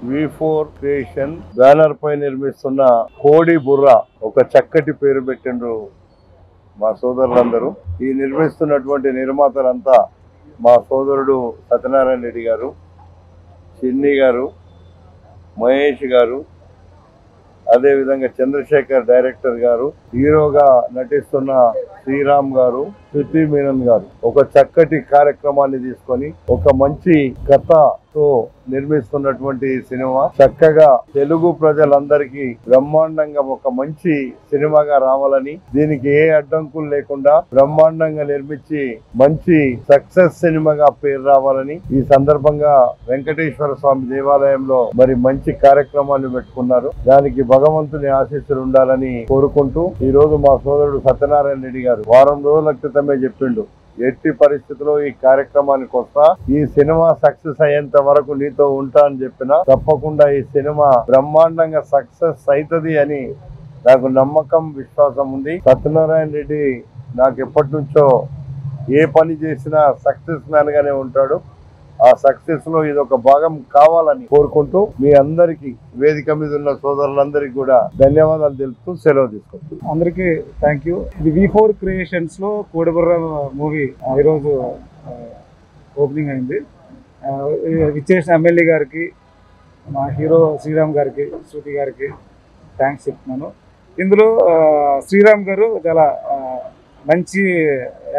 V4 creation banner పై నిర్మిస్తున్న కోడి బుర్ర ఒక చక్కటి పేరు పెట్టిండ్రు మా సోదరులందరూ. ఈ నిర్మిస్తున్నటువంటి నిర్మాతలంతా మా సోదరుడు సత్యనారాయణ రెడ్డి గారు, చిన్ని గారు, మహేష్ గారు, అదేవిధంగా చంద్రశేఖర్ డైరెక్టర్ గారు, హీరోగా నటిస్తున్న శ్రీరామ్ గారు, శృతి మీనన్ గారు ఒక చక్కటి కార్యక్రమాన్ని తీసుకొని ఒక మంచి కథతో నిర్మిస్తున్నటువంటి సినిమా చక్కగా తెలుగు ప్రజలందరికీ బ్రహ్మాండంగా ఒక మంచి సినిమాగా రావాలని, దీనికి ఏ అడ్డంకులు లేకుండా బ్రహ్మాండంగా నిర్మించి మంచి సక్సెస్ సినిమాగా పేరు రావాలని ఈ సందర్భంగా వెంకటేశ్వర స్వామి దేవాలయంలో మరి మంచి కార్యక్రమాన్ని పెట్టుకున్నారు. దానికి భగవంతుని ఆశీస్సులు ఉండాలని కోరుకుంటూ ఈ రోజు మా సోదరుడు సత్యనారాయణ రెడ్డి గారు వారం రోజుల క్రితమే చెప్పిండు, ఎట్టి పరిస్థితుల్లో ఈ కార్యక్రమానికి వస్తా, ఈ సినిమా సక్సెస్ అయ్యేంత వరకు నీతో ఉంటా అని చెప్పిన తప్పకుండా ఈ సినిమా బ్రహ్మాండంగా సక్సెస్ అవుతుంది అని నాకు నమ్మకం, విశ్వాసం ఉంది. సత్యనారాయణ రెడ్డి నాకు ఎప్పటి నుంచో ఏ పని చేసినా సక్సెస్ మ్యాన్ గానే ఉంటాడు. ఆ సక్సెస్ లో ఇది ఒక భాగం కావాలని కోరుకుంటూ మీ అందరికి వేదిక మీద ఉన్న సోదరులందరికీ కూడా ధన్యవాదాలు తెలుపుతూ సెలవు తీసుకుంటాం. అందరికీ థ్యాంక్ యూ. ఇది V4 క్రియేషన్స్ లో కోడిబుర్ర మూవీ ఈరోజు ఓపెనింగ్ అయింది. విచ్చేసిన ఎమ్మెల్యే గారికి, మా హీరో శ్రీరామ్ గారికి, శృతి గారికి థ్యాంక్స్ చెప్తున్నాను. ఇందులో శ్రీరామ్ గారు చాలా మంచి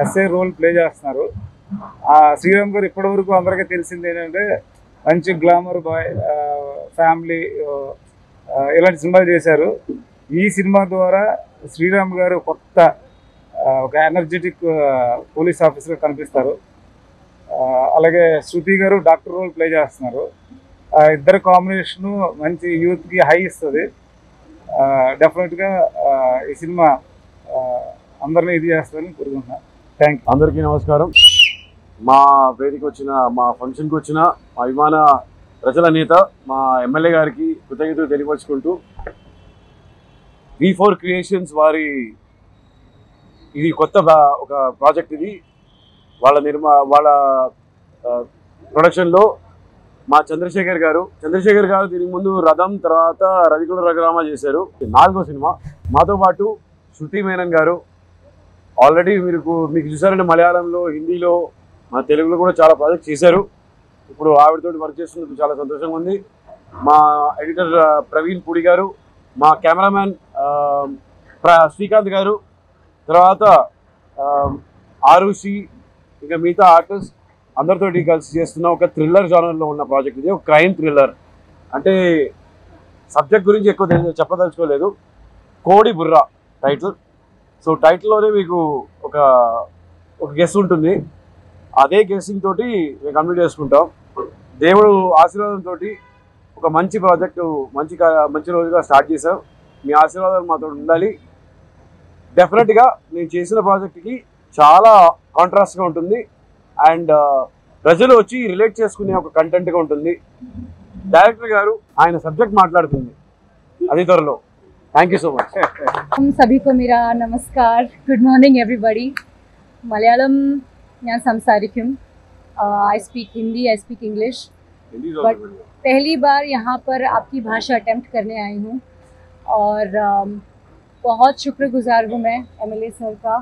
ఎస్ఐ రోల్ ప్లే చేస్తున్నారు. శ్రీరామ్ గారు ఇప్పటి వరకు అందరికీ తెలిసింది ఏంటంటే మంచి గ్లామర్ బాయ్, ఫ్యామిలీ, ఇలాంటి సినిమాలు చేశారు. ఈ సినిమా ద్వారా శ్రీరామ్ గారు కొత్త ఒక ఎనర్జెటిక్ పోలీస్ ఆఫీసర్గా కనిపిస్తారు. అలాగే శృతి గారు డాక్టర్ రోల్ ప్లే చేస్తున్నారు. ఇద్దరు కాంబినేషను మంచి యూత్కి హై ఇస్తుంది. డెఫినెట్గా ఈ సినిమా అందరినీ ఇది చేస్తారని కోరుకుంటున్నాను. Thank you. అందరికీ నమస్కారం. మా వేదిక వచ్చిన, మా ఫంక్షన్కి వచ్చిన మా అభిమాన ప్రజల నేత మా ఎమ్మెల్యే గారికి కృతజ్ఞతలు తెలియపరుచుకుంటూ, V4 క్రియేషన్స్ వారి ఇది కొత్త ఒక ప్రాజెక్ట్. ఇది వాళ్ళ ప్రొడక్షన్లో మా చంద్రశేఖర్ గారు దీనికి ముందు రథం, తర్వాత రవికుల రఘురామ చేశారు. 4వ సినిమా. మాతో పాటు శృతి మేనన్ గారు ఆల్రెడీ మీకు చూసారంటే మలయాళంలో, హిందీలో, మన తెలుగులో కూడా చాలా ప్రాజెక్ట్స్ చేశారు. ఇప్పుడు ఆవిడతోటి వర్క్ చేస్తున్నందుకు చాలా సంతోషంగా ఉంది. మా ఎడిటర్ ప్రవీణ్ పూడి గారు, మా కెమెరామ్యాన్ శ్రీకాంత్ గారు, తర్వాత ఆరుషి, ఇంకా మిగతా ఆర్టిస్ట్ అందరితోటి కలిసి చేస్తున్న ఒక థ్రిల్లర్ జానర్లో ఉన్న ప్రాజెక్ట్ ఇది. ఒక క్రైమ్ థ్రిల్లర్. అంటే సబ్జెక్ట్ గురించి ఎక్కువ చెప్పదలుచుకోలేదు. కోడి బుర్ర టైటిల్. సో టైటిల్లోనే మీకు ఒక గెస్ ఉంటుంది. అదే గెస్సింగ్ తోటి మేము కంప్లీట్ చేసుకుంటాం. దేవుడు ఆశీర్వాదంతో ఒక మంచి ప్రాజెక్టు మంచి రోజుగా స్టార్ట్ చేసాం. మీ ఆశీర్వాదాలు మాతో ఉండాలి. డెఫినెట్గా నేను చేసిన ప్రాజెక్ట్కి చాలా కాంట్రాస్ట్గా ఉంటుంది అండ్ ప్రజలు వచ్చి రిలేట్ చేసుకునే ఒక కంటెంట్గా ఉంటుంది. డైరెక్టర్ గారు ఆయన సబ్జెక్ట్ మాట్లాడుతుంది అది త్వరలో. Thank you so much. सभी को मेरा नमस्कार. Good morning everybody. मलयालम यहाँ संसारिकम. I speak Hindi, I speak English, but पहली बार यहाँ पर आपकी भाषा अटेम्प्ट करने आई हूँ और बहुत शुक्रगुजार हूँ मैं एमएलए सर का.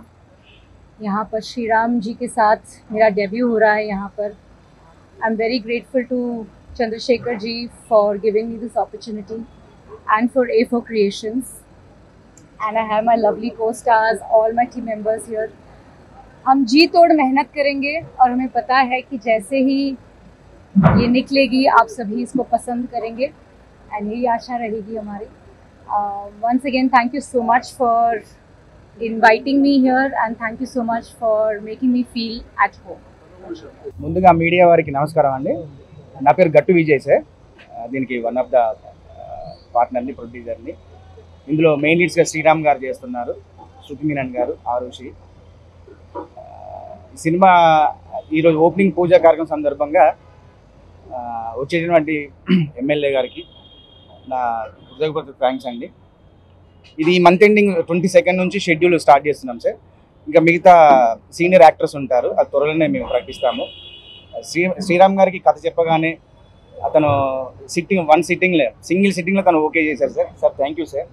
यहाँ पर श्री राम जी के साथ मेरा डेब्यू हो रहा है यहाँ पर. I am very grateful to Chandrashekhar ji for giving me this opportunity and for A4 Creations, and I have my lovely co-stars, all my team members here. हम जी तोड़ मेहनत करेंगे और हमें पता है कि जैसे ही ये निकलेगी आप सभी इसको पसंद करेंगे and यही आशा रहेगी हमारी. Once again thank you so much for inviting me here and thank you so much for making me feel at home. ముందుగా మీడియా వారికి నమస్కారం అండి. నా పేరు గట్టు విజయ్ సార్. దీనికి వన్ ఆఫ్ ద పార్ట్నర్ని, ప్రొడ్యూసర్ని. ఇందులో మెయిన్ లీడ్స్గా శ్రీరామ్ గారు చేస్తున్నారు, శృతి మీనన్ గారు, ఆరుషి. ఈ సినిమా ఈరోజు ఓపెనింగ్ పూజా కార్యక్రమం సందర్భంగా వచ్చేటువంటి ఎమ్మెల్యే గారికి నా హృదయపూర్వక థ్యాంక్స్ అండి. ఇది మంత్ ఎండింగ్ 22 నుంచి షెడ్యూల్ స్టార్ట్ చేస్తున్నాం సార్. ఇంకా మిగతా సీనియర్ యాక్టర్స్ ఉంటారు, అది త్వరలోనే మేము ప్రకటిస్తాము. శ్రీరామ్ గారికి కథ చెప్పగానే అతను వన్ సిట్టింగ్లో సింగిల్ సిట్టింగ్లో తను ఓకే చేశారు sir. Sir thank you sir,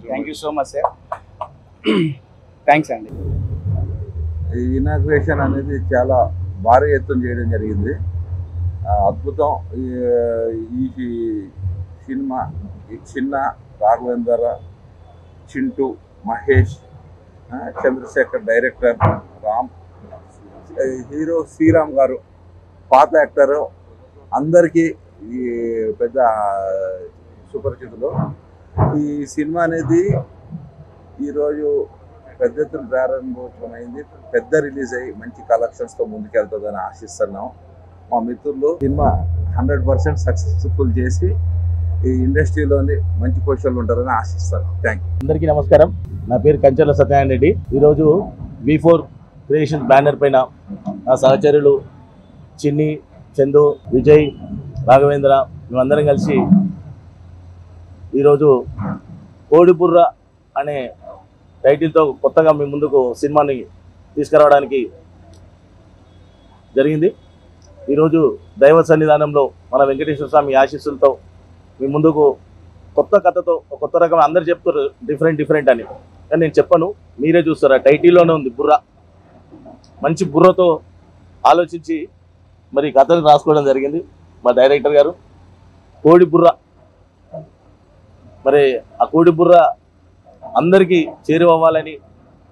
thank you so much sir, thanks అండి. ఈ ఇనాగ్రేషన్ అనేది చాలా భారీ ఎత్తున చేయడం జరిగింది. అద్భుతం. ఈ సినిమా చిన్న, రాఘవేంద్ర, చింటూ, మహేష్, చంద్రశేఖర్ డైరెక్టర్, రామ్, హీరో శ్రీరామ్ గారు పాత యాక్టరు, అందరికీ ఈ పెద్ద సుపరిచితులు. ఈ సినిమా అనేది ఈరోజు పెద్ద ఎత్తున ప్రారంభోత్సవమైంది. పెద్ద రిలీజ్ అయ్యి మంచి కలెక్షన్స్తో ముందుకెళ్తుందని ఆశిస్తున్నాం. మా మిత్రులు సినిమా 100% సక్సెస్ఫుల్ చేసి ఈ ఇండస్ట్రీలోని మంచి పొజిషన్లు ఉంటారని ఆశిస్తాను. Thank you. అందరికీ నమస్కారం. నా పేరు కంచర్ల సత్యనారాయణ రెడ్డి. ఈరోజు V4 క్రియేషన్ బ్యానర్ పైన నా సహచరులు చిన్ని, చందు, విజయ్, రాఘవేంద్ర మేమందరం కలిసి ఈరోజు కోడిబుర్ర అనే టైటిల్తో కొత్తగా మీ ముందుకు సినిమాని తీసుకురావడానికి జరిగింది. ఈరోజు దైవ సన్నిధానంలో మన వెంకటేశ్వర స్వామి ఆశీస్సులతో మీ ముందుకు కొత్త కథతో కొత్త రకం. అందరు చెప్తారు డిఫరెంట్ అని, కానీ నేను చెప్పను, మీరే చూస్తారు. ఆ టైటిల్లోనే ఉంది బుర్ర. మంచి బుర్రతో ఆలోచించి మరి కథను రాసుకోవడం జరిగింది మా డైరెక్టర్ గారు. కోడి బుర్ర, మరి ఆ కోడి బుర్ర అందరికీ చేరువవ్వాలని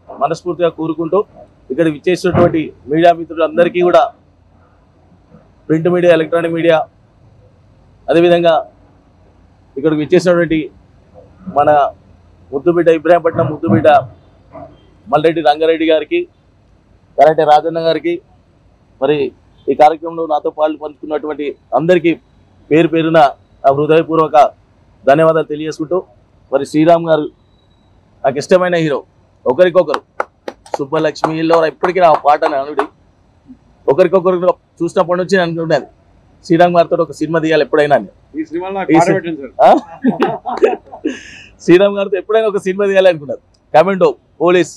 మనస్ఫూర్తిగా కోరుకుంటూ ఇక్కడ విచ్చేసినటువంటి మీడియా మిత్రులందరికీ కూడా, ప్రింట్ మీడియా, ఎలక్ట్రానిక్ మీడియా, అదేవిధంగా ఇక్కడికి విచ్చేసినటువంటి మన ముద్దుబిడ్డ ఇబ్రాహీంపట్నం ముద్దుబిడ్డ మల్రెడ్డి రంగారెడ్డి గారికి, కరాటే రాజన్న గారికి, మరి ఈ కార్యక్రమంలో నాతో పాలు పంచుకున్నటువంటి అందరికీ పేరు పేరున నా హృదయపూర్వక ధన్యవాదాలు తెలియజేసుకుంటూ, మరి శ్రీరామ్ గారు నాకు ఇష్టమైన హీరో. ఒకరికొకరు సుబ్బలక్ష్మిలో ఇప్పటికీ నా పాట అనుడి ఒకరికొకరు చూసినప్పటి నుంచి నేను అనుకునేది శ్రీరామ్ గారితో ఒక సినిమా తీయాలి ఎప్పుడైనా. శ్రీరామ్ గారితో ఎప్పుడైనా ఒక సినిమా తీయాలి అనుకున్నారు. కమాండో, పోలీస్,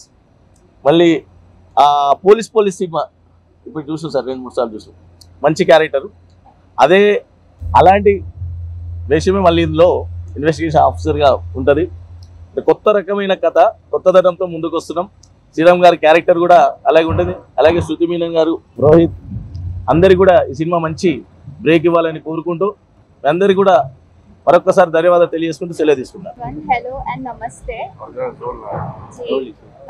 మళ్ళీ పోలీస్ సినిమా ఇప్పుడు చూసాం సార్, 2-3 సార్లు చూసాం. మంచి క్యారెక్టరు. అలాంటి వేషమే మళ్ళీ ఇందులో ఇన్వెస్టిగేషన్ ఆఫీసర్గా ఉంటుంది. కొత్త రకమైన కథ, కొత్త ధనంతో ముందుకు వస్తున్నాం. శ్రీరామ్ గారి క్యారెక్టర్ కూడా అలాగే ఉంటుంది. అలాగే శృతి మీనన్ గారు, రోహిత్, అందరికి కూడా ఈ సినిమా మంచి బ్రేక్ ఇవ్వాలని కోరుకుంటూ అందరికి కూడా మరొకసారి ధన్యవాదాలు తెలియజేసుకుంటూ సెలవు తీసుకున్నాను. Hello and namaste.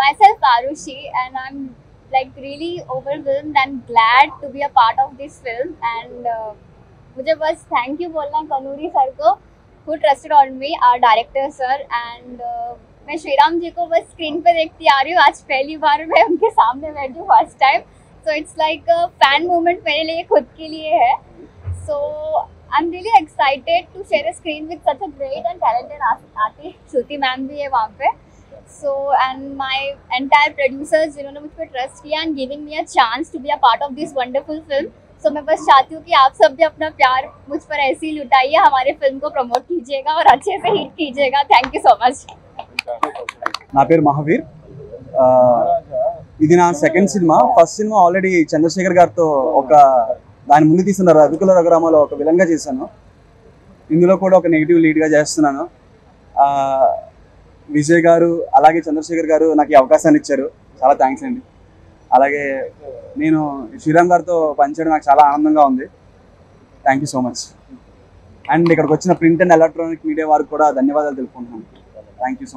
Myself Arushi, and I'm like really overwhelmed and glad to be a part of this film. And मुझे बस thank you बोलना कनूरी सर को, who trusted on me, our director sir. And मैं श्रीराम जी को बस screen पे देखती आ रही हूँ. आज पहली बार मैं उनके सामने बैठी हूँ, first time. So it's like a fan moment मेरे लिए, खुद के लिए है. So I'm really excited to share a screen with such a great and talented artist. Shruti ma'am भी है वहाँ पे. So and my entire producers जिन्होंने मुझ पर ट्रस्ट किया and giving me a chance to be a part of this wonderful film. So मैं बस चाहती हूँ कि आप सब भी अपना प्यार मुझ पर ऐसे ही लुटाइए, हमारे फिल्म को प्रमोट कीजिएगा और अच्छे से हिट कीजिएगा. Thank you so much. నా పేరు మహావీర్. ఇది నా second cinema. First cinema already Chandrashekhar గారితో దాని ముందు తీసిన రవికుల రఘురామలో ఒక విలన్గా చేశాను. ఇందులో కూడా ఒక నెగిటివ్ లీడ్గా చేస్తున్నాను. విజయ్ గారు అలాగే చంద్రశేఖర్ గారు నాకు ఈ అవకాశాన్ని ఇచ్చారు, చాలా థ్యాంక్స్ అండి. అలాగే నేను శ్రీరామ్ గారితో పనిచేయడం నాకు చాలా ఆనందంగా ఉంది. Thank you so much. And ఇక్కడికి వచ్చిన ప్రింట్ అండ్ ఎలక్ట్రానిక్ మీడియా వారికి కూడా ధన్యవాదాలు తెలుపుకుంటున్నాను. Thank you so much.